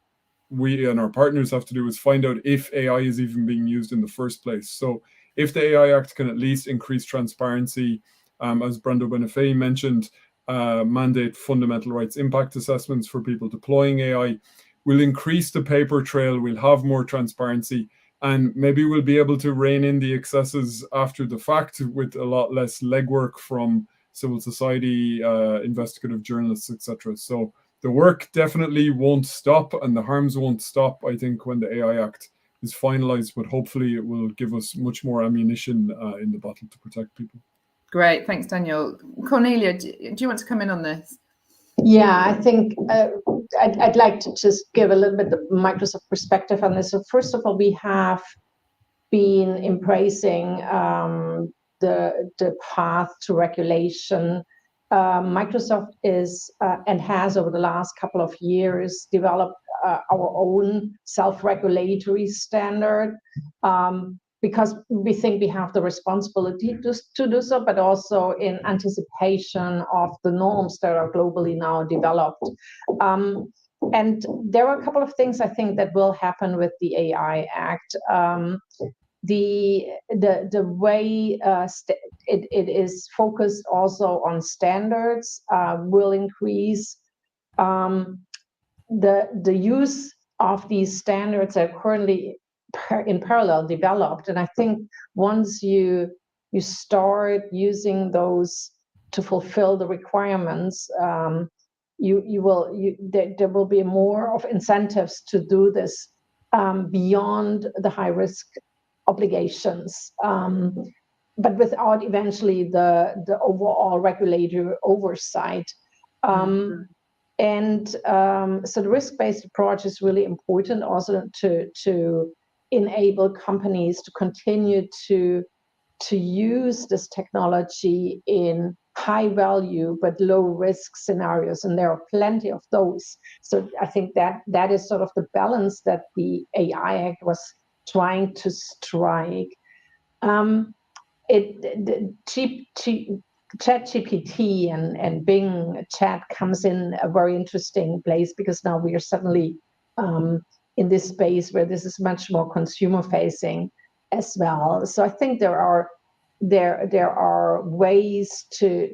we and our partners have to do is find out if AI is even being used in the first place. So if the AI Act can at least increase transparency, as Brando Benefei mentioned, mandate fundamental rights impact assessments for people deploying AI, we'll increase the paper trail, we'll have more transparency, and maybe we'll be able to rein in the excesses after the fact with a lot less legwork from civil society, investigative journalists, etc. So the work definitely won't stop and the harms won't stop, I think, when the AI Act is finalized, but hopefully it will give us much more ammunition in the battle to protect people. Great, thanks, Daniel. Cornelia, do you want to come in on this? Yeah, I think I'd like to just give a little bit of Microsoft perspective on this. So first of all, we have been embracing the path to regulation. Microsoft is and has over the last couple of years developed our own self-regulatory standard because we think we have the responsibility to do so, but also in anticipation of the norms that are globally now developed. And there are a couple of things I think that will happen with the AI Act. The way it is focused also on standards will increase. The use of these standards are currently in parallel developed, and I think once you start using those to fulfill the requirements, there will be more of incentives to do this beyond the high risk obligations, but without eventually the overall regulatory oversight. And so the risk-based approach is really important also to enable companies to continue to use this technology in high value but low risk scenarios, and there are plenty of those. So I think that is sort of the balance that the AI Act was trying to strike. ChatGPT and Bing Chat comes in a very interesting place because now we are suddenly in this space where this is much more consumer facing as well. So I think there are ways to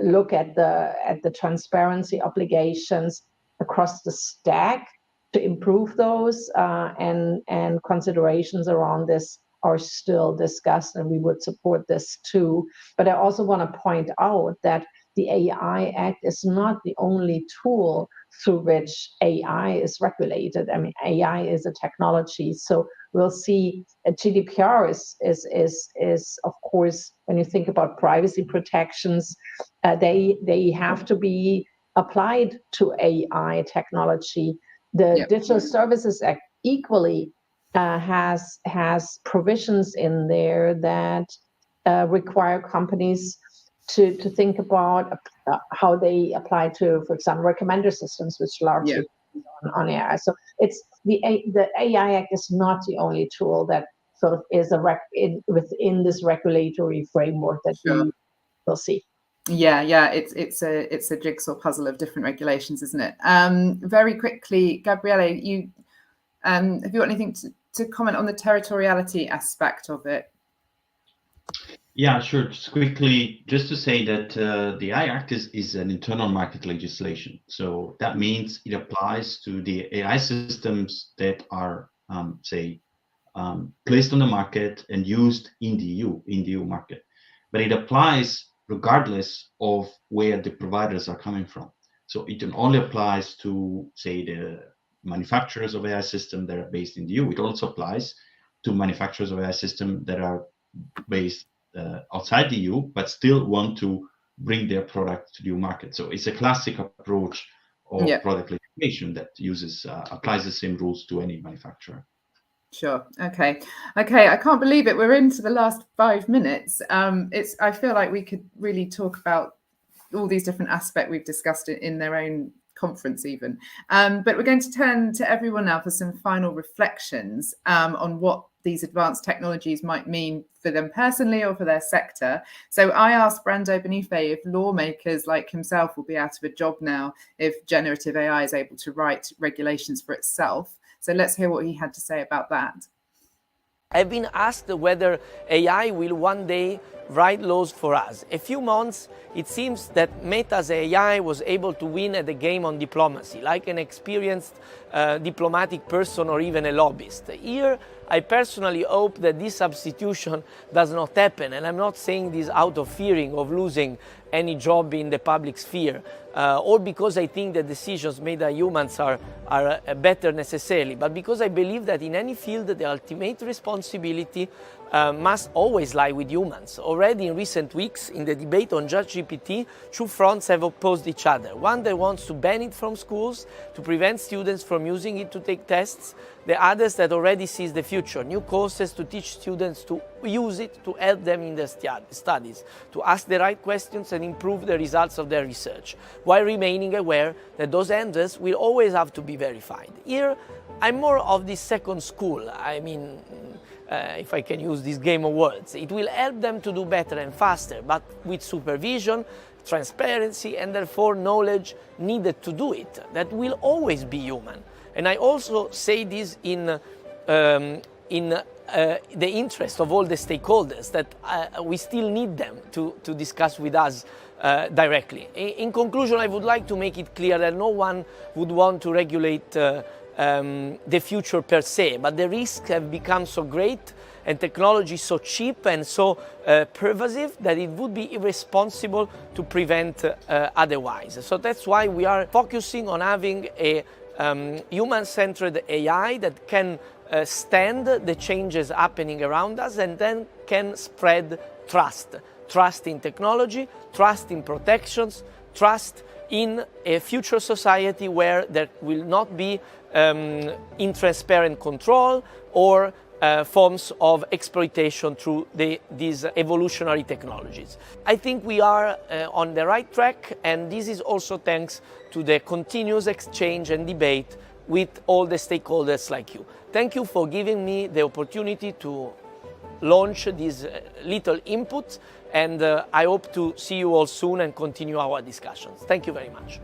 look at the transparency obligations across the stack to improve those, and considerations around this are still discussed, and we would support this too. But I also want to point out that the AI Act is not the only tool through which AI is regulated. I mean, AI is a technology, so we'll see GDPR is of course, when you think about privacy protections, they have to be applied to AI technology. The Digital Services Act equally has provisions in there that require companies to think about how they apply to, for example, recommender systems, which largely on AI. So it's the AI Act is not the only tool that sort of is within this regulatory framework that we will see. Yeah, it's a jigsaw puzzle of different regulations, isn't it? Very quickly, Gabriele, you have you got anything to comment on the territoriality aspect of it? Yeah, sure. Just quickly, just to say that the AI Act is an internal market legislation. So that means it applies to the AI systems that are, placed on the market and used in the EU market. But it applies regardless of where the providers are coming from. So it only applies to, say, the manufacturers of AI systems that are based in the EU. It also applies to manufacturers of AI systems that are based outside the EU, but still want to bring their product to the EU market. So it's a classic approach of product legislation that applies the same rules to any manufacturer. Sure. Okay. I can't believe it. We're into the last 5 minutes. I feel like we could really talk about all these different aspects we've discussed in their own conference even. But we're going to turn to everyone now for some final reflections on what these advanced technologies might mean for them personally or for their sector. So I asked Brando Benife if lawmakers like himself will be out of a job now if generative AI is able to write regulations for itself. So let's hear what he had to say about that. I've been asked whether AI will one day write laws for us. A few months, it seems that Meta's AI was able to win at the game on diplomacy, like an experienced diplomatic person or even a lobbyist. Here, I personally hope that this substitution does not happen, and I'm not saying this out of fearing of losing any job in the public sphere, or because I think the decisions made by humans are better necessarily, but because I believe that in any field the ultimate responsibility must always lie with humans. Already in recent weeks, in the debate on ChatGPT, two fronts have opposed each other. One that wants to ban it from schools to prevent students from using it to take tests, the others that already sees the future, new courses to teach students to use it to help them in their studies, to ask the right questions and improve the results of their research, while remaining aware that those answers will always have to be verified. Here, I'm more of the second school. I mean, if I can use this game of words, it will help them to do better and faster, but with supervision, transparency, and therefore knowledge needed to do it. That will always be human. And I also say this in the interest of all the stakeholders, that we still need them to discuss with us directly. In conclusion, I would like to make it clear that no one would want to regulate the future per se, but the risks have become so great and technology so cheap and so pervasive that it would be irresponsible to prevent otherwise. So that's why we are focusing on having a human-centered AI that can stand the changes happening around us and then can spread trust. Trust in technology, trust in protections, trust in a future society where there will not be intransparent control or forms of exploitation through these evolutionary technologies. I think we are on the right track, and this is also thanks to the continuous exchange and debate with all the stakeholders like you. Thank you for giving me the opportunity to launch this little input, and I hope to see you all soon and continue our discussions. Thank you very much.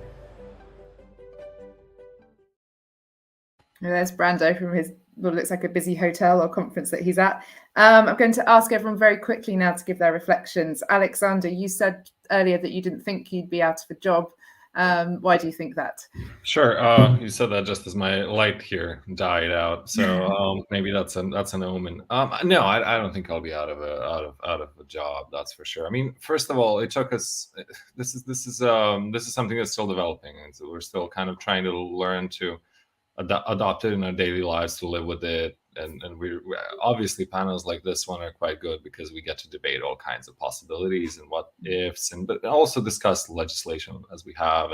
There's Brando from his what looks like a busy hotel or conference that he's at. I'm going to ask everyone very quickly now to give their reflections. Alexander, you said earlier that you didn't think you'd be out of a job. Why do you think that? Sure. You said that just as my light here died out, so maybe that's an omen. No, I don't think I'll be out of a job. That's for sure. I mean, first of all, it took us. This is something that's still developing, and so we're still kind of trying to learn to adopt it in our daily lives, to live with it. And we obviously, panels like this one are quite good because we get to debate all kinds of possibilities and what ifs, but also discuss legislation as we have,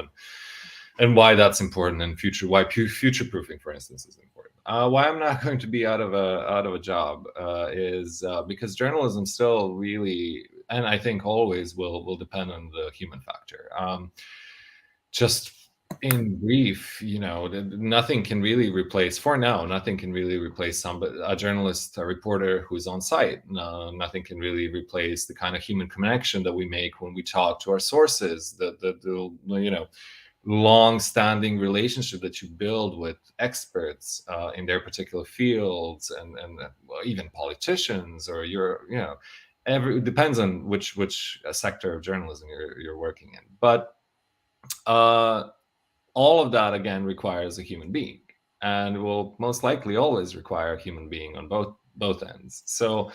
and why that's important, and why future proofing, for instance, is important. Why I'm not going to be out of a job is because journalism still really, and I think always will depend on the human factor. Just in brief, nothing can really replace, for now, nothing can really replace a journalist, a reporter who's on site. Nothing can really replace the kind of human connection that we make when we talk to our sources, the long-standing relationship that you build with experts in their particular fields, and even politicians, or it depends on which sector of journalism you're working in. But all of that, again, requires a human being, and will most likely always require a human being on both ends. So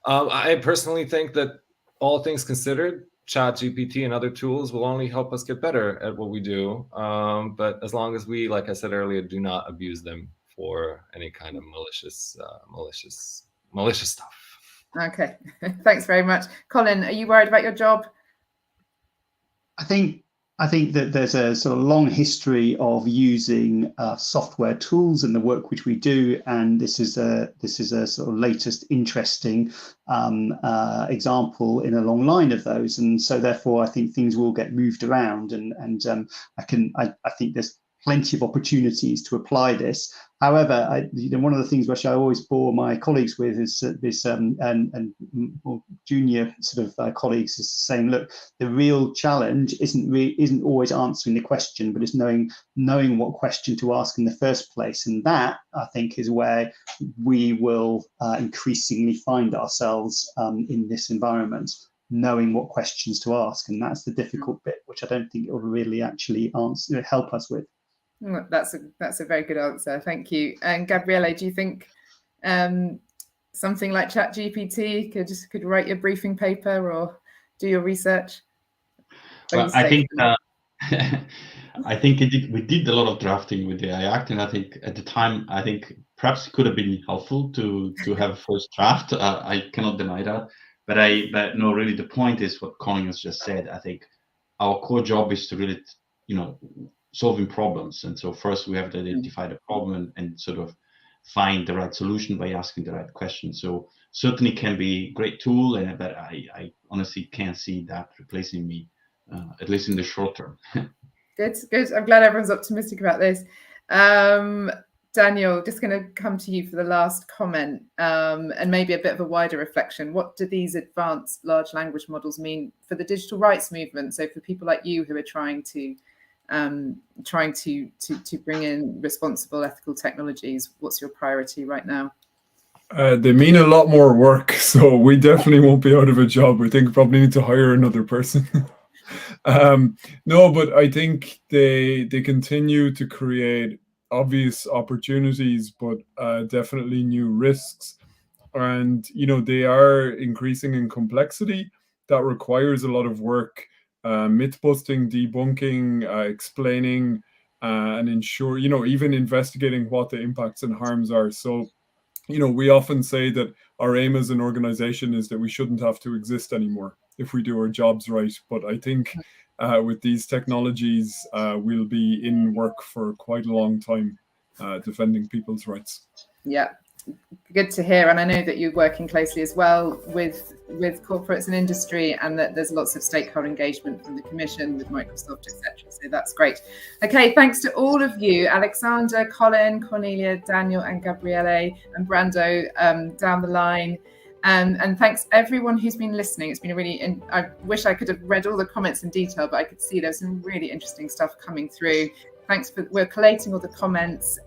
I personally think that, all things considered, ChatGPT and other tools will only help us get better at what we do. But as long as we, like I said earlier, do not abuse them for any kind of malicious stuff. Okay, thanks very much. Colin, are you worried about your job? I think that there's a sort of long history of using software tools in the work which we do, and this is a sort of latest interesting example in a long line of those. And so therefore, I think things will get moved around, and I think there's plenty of opportunities to apply this. However, one of the things which I always bore my colleagues with is this, and more junior sort of colleagues, is saying, look, the real challenge isn't always answering the question, but it's knowing what question to ask in the first place. And that, I think, is where we will increasingly find ourselves in this environment, knowing what questions to ask. And that's the difficult bit, which I don't think it will really actually help us with. That's a very good answer. Thank you. And Gabriele, do you think something like ChatGPT could write your briefing paper or do your research? Well, I think we did a lot of drafting with the AI Act, and I think at the time, I think perhaps it could have been helpful to have a first draft. I cannot deny that, but no, really the point is what Colin has just said. I think our core job is to really, solving problems. And so first we have to identify the problem and sort of find the right solution by asking the right questions. So certainly can be a great tool, but I honestly can't see that replacing me, at least in the short term. Good. I'm glad everyone's optimistic about this. Daniel, just going to come to you for the last comment, and maybe a bit of a wider reflection. What do these advanced large language models mean for the digital rights movement? So for people like you who are trying to bring in responsible ethical technologies, what's your priority right now? They mean a lot more work, so we definitely won't be out of a job. I think we probably need to hire another person. No, but I think they continue to create obvious opportunities, but definitely new risks. And they are increasing in complexity. That requires a lot of work. Myth busting, debunking, explaining, and ensure, even investigating what the impacts and harms are. So, we often say that our aim as an organization is that we shouldn't have to exist anymore if we do our jobs right. But I think with these technologies, we'll be in work for quite a long time defending people's rights. Yeah. Good to hear, and I know that you're working closely as well with corporates and industry, and that there's lots of stakeholder engagement from the Commission with Microsoft, etc. So that's great. Okay, thanks to all of you, Alexander, Colin, Cornelia, Daniel, and Gabriele, and Brando down the line. And thanks everyone who's been listening. It's been I wish I could have read all the comments in detail, but I could see there's some really interesting stuff coming through. We're collating all the comments.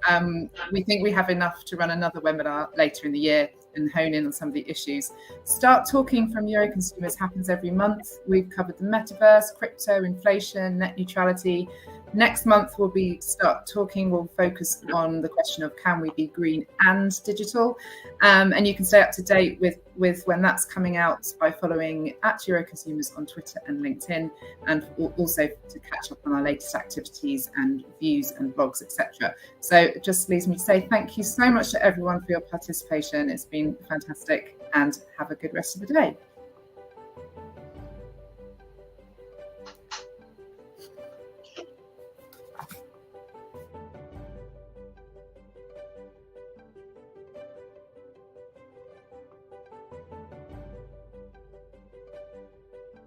We think we have enough to run another webinar later in the year and hone in on some of the issues. Start Talking from Euroconsumers happens every month. We've covered the metaverse, crypto, inflation, net neutrality. Next month will be Start Talking. We'll focus on the question of can we be green and digital? And you can stay up to date with when that's coming out by following @Euroconsumers on Twitter and LinkedIn, and also to catch up on our latest activities and views and blogs, etc. So it just leaves me to say thank you so much to everyone for your participation. It's been fantastic, and have a good rest of the day.